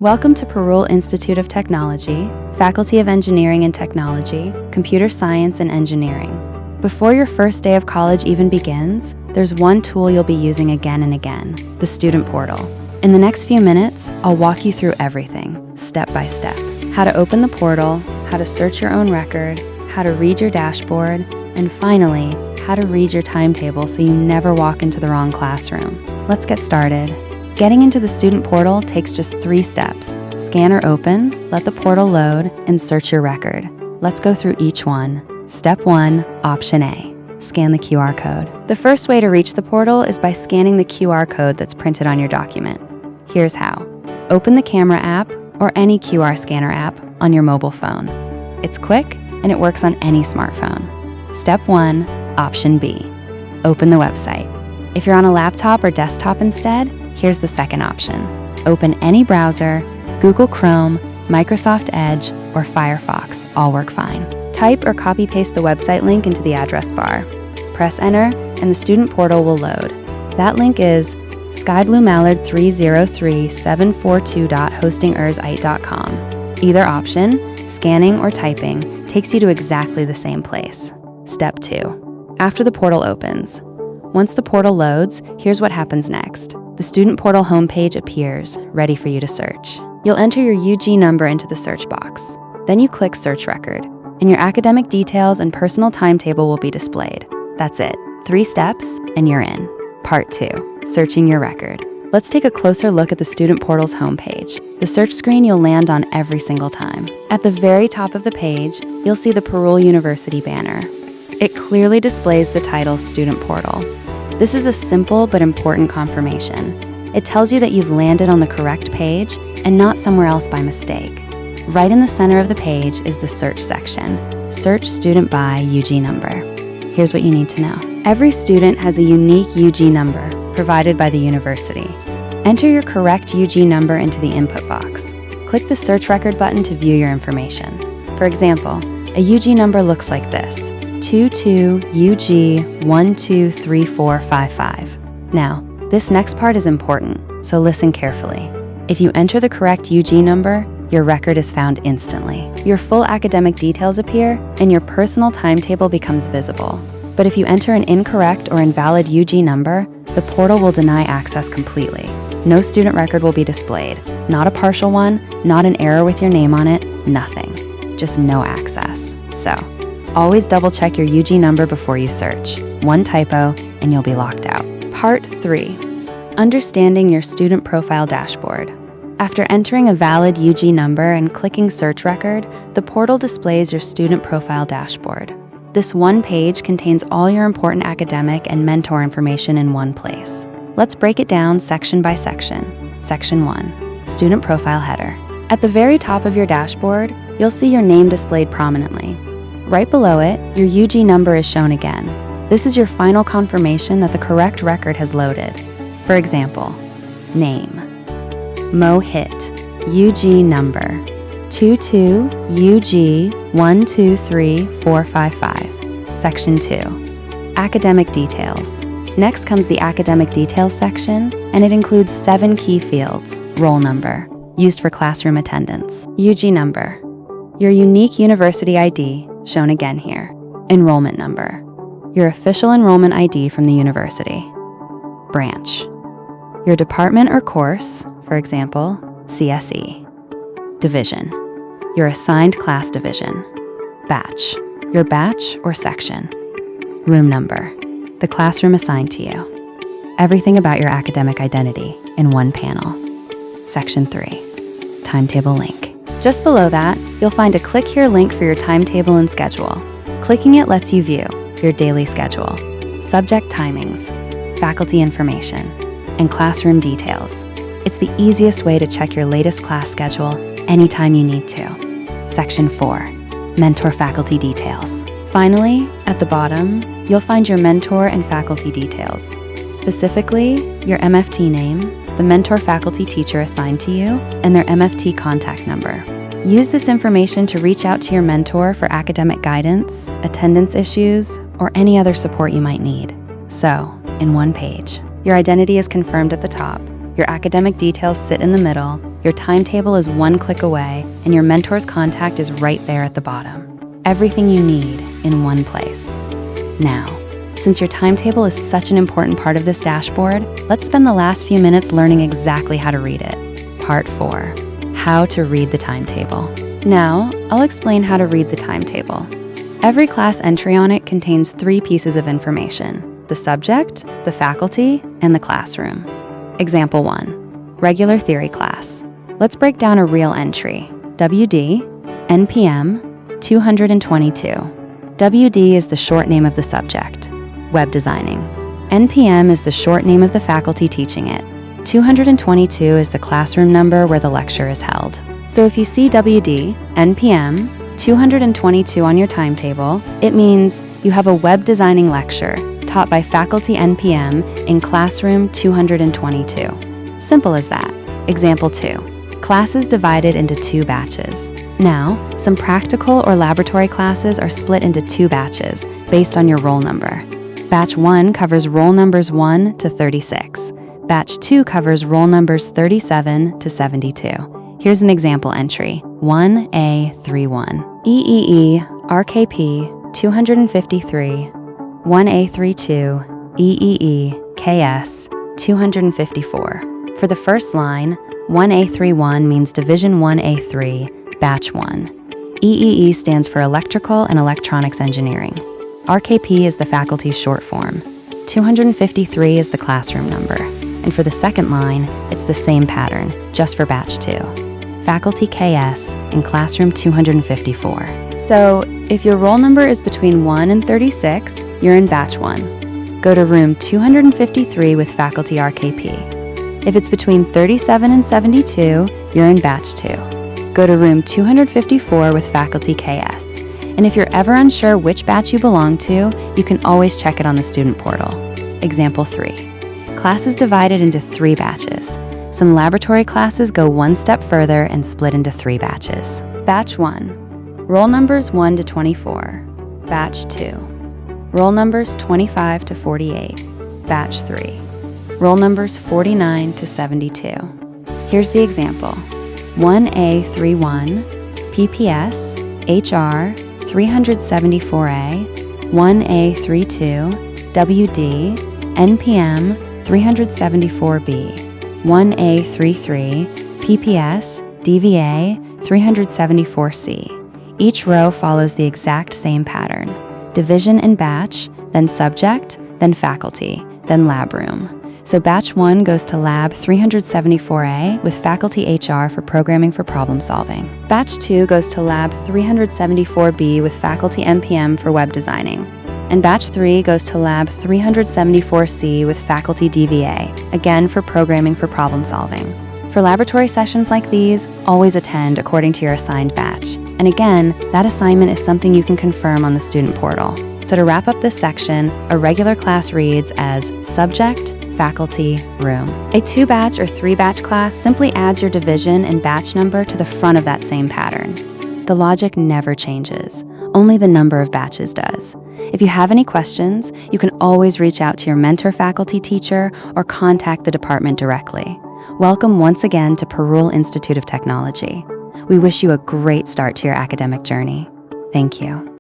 Welcome to Parul Institute of Technology, Faculty of Engineering and Technology, Computer Science and Engineering. Before your first day of college even begins, there's one tool you'll be using again and again, the Student Portal. In the next few minutes, I'll walk you through everything, step by step. How to open the portal, how to search your own record, how to read your dashboard, and finally, how to read your timetable so you never walk into the wrong classroom. Let's get started. Getting into the Student Portal takes just 3 steps. Scan or open, let the portal load, and search your record. Let's go through each one. Step 1, Option A. Scan the QR code. The first way to reach the portal is by scanning the QR code that's printed on your document. Here's how. Open the camera app or any QR scanner app on your mobile phone. It's quick and it works on any smartphone. Step 1, Option B. Open the website. If you're on a laptop or desktop instead, here's the second option. Open any browser, Google Chrome, Microsoft Edge, or Firefox, all work fine. Type or copy-paste the website link into the address bar. Press enter, and the Student Portal will load. That link is skybluemallard303742.hostingersite.com. Either option, scanning or typing, takes you to exactly the same place. Step 2. After the portal opens. Once the portal loads, here's what happens next. The Student Portal homepage appears, ready for you to search. You'll enter your UG number into the search box. Then you click Search Record, and your academic details and personal timetable will be displayed. That's it. 3 steps, and you're in. Part 2, Searching Your Record. Let's take a closer look at the Student Portal's homepage, the search screen you'll land on every single time. At the very top of the page, you'll see the Parul University banner. It clearly displays the title Student Portal. This is a simple but important confirmation. It tells you that you've landed on the correct page and not somewhere else by mistake. Right in the center of the page is the search section. Search student by UG number. Here's what you need to know. Every student has a unique UG number provided by the university. Enter your correct UG number into the input box. Click the search record button to view your information. For example, a UG number looks like this. 22UG123455. Now, this next part is important, so listen carefully. If you enter the correct UG number, your record is found instantly. Your full academic details appear, and your personal timetable becomes visible. But if you enter an incorrect or invalid UG number, the portal will deny access completely. No student record will be displayed. Not a partial one, not an error with your name on it, nothing. Just no access. So, always double-check your UG number before you search. One typo, and you'll be locked out. Part 3. Understanding your student profile dashboard. After entering a valid UG number and clicking Search Record, the portal displays your student profile dashboard. This one page contains all your important academic and mentor information in one place. Let's break it down section by section. Section 1. Student Profile Header. At the very top of your dashboard, you'll see your name displayed prominently. Right below it, your UG number is shown again. This is your final confirmation that the correct record has loaded. For example, name, Mohit, UG number, 22UG123455. Section 2, Academic Details. Next comes the Academic Details section, and it includes 7 key fields. Roll number, used for classroom attendance. UG number, your unique university ID, shown again here. Enrollment number, your official enrollment ID from the university. Branch, your department or course, for example, CSE. Division, your assigned class division. Batch, your batch or section. Room number, the classroom assigned to you. Everything about your academic identity in one panel. Section 3, Timetable link. Just below that, you'll find a Click Here link for your timetable and schedule. Clicking it lets you view your daily schedule, subject timings, faculty information, and classroom details. It's the easiest way to check your latest class schedule anytime you need to. Section 4, Mentor Faculty Details. Finally, at the bottom, you'll find your mentor and faculty details. Specifically, your MFT name, the mentor faculty teacher assigned to you, and their MFT contact number. Use this information to reach out to your mentor for academic guidance, attendance issues, or any other support you might need. So, in one page, your identity is confirmed at the top, your academic details sit in the middle, Your timetable is one click away, and your mentor's contact is right there at the bottom. Everything you need in one place. Now, since your timetable is such an important part of this dashboard, let's spend the last few minutes learning exactly how to read it. Part 4. How to read the timetable. Now, I'll explain how to read the timetable. Every class entry on it contains 3 pieces of information: the subject, the faculty, and the classroom. Example 1. Regular theory class. Let's break down a real entry. WD, NPM, 222. WD is the short name of the subject, web designing. NPM is the short name of the faculty teaching it. 222 is the classroom number where the lecture is held. So if you see WD, NPM, 222 on your timetable, it means you have a web designing lecture taught by faculty NPM in classroom 222. Simple as that. Example 2. Classes divided into 2 batches. Now, some practical or laboratory classes are split into 2 batches based on your roll number. Batch 1 covers roll numbers 1 to 36. Batch 2 covers roll numbers 37 to 72. Here's an example entry, 1A31. EEE, RKP, 253, 1A32, EEE, KS, 254. For the first line, 1A31 means Division 1A3, Batch 1. EEE stands for Electrical and Electronics Engineering. RKP is the faculty's short form. 253 is the classroom number. And for the second line, it's the same pattern, just for Batch 2. Faculty KS in classroom 254. So, if your roll number is between 1 and 36, you're in Batch 1. Go to room 253 with faculty RKP. If it's between 37 and 72, you're in Batch 2. Go to room 254 with faculty KS. And if you're ever unsure which batch you belong to, you can always check it on the student portal. Example 3. Classes divided into 3 batches. Some laboratory classes go one step further and split into 3 batches. Batch 1. Roll numbers 1 to 24. Batch 2. Roll numbers 25 to 48. Batch 3. Roll numbers 49 to 72. Here's the example. 1A31, PPS, HR, 374A, 1A32, WD, NPM, 374B, 1A33, PPS, DVA, 374C. Each row follows the exact same pattern. Division and batch, then subject, then faculty, then lab room. So Batch 1 goes to Lab 374A with Faculty HR for Programming for Problem Solving. Batch 2 goes to Lab 374B with Faculty NPM for Web Designing. And Batch 3 goes to Lab 374C with Faculty DVA, again for Programming for Problem Solving. For laboratory sessions like these, always attend according to your assigned batch. And again, that assignment is something you can confirm on the student portal. So to wrap up this section, a regular class reads as subject, faculty, room. A 2-batch or 3-batch class simply adds your division and batch number to the front of that same pattern. The logic never changes, only the number of batches does. If you have any questions, you can always reach out to your mentor faculty teacher or contact the department directly. Welcome once again to Parul Institute of Technology. We wish you a great start to your academic journey. Thank you.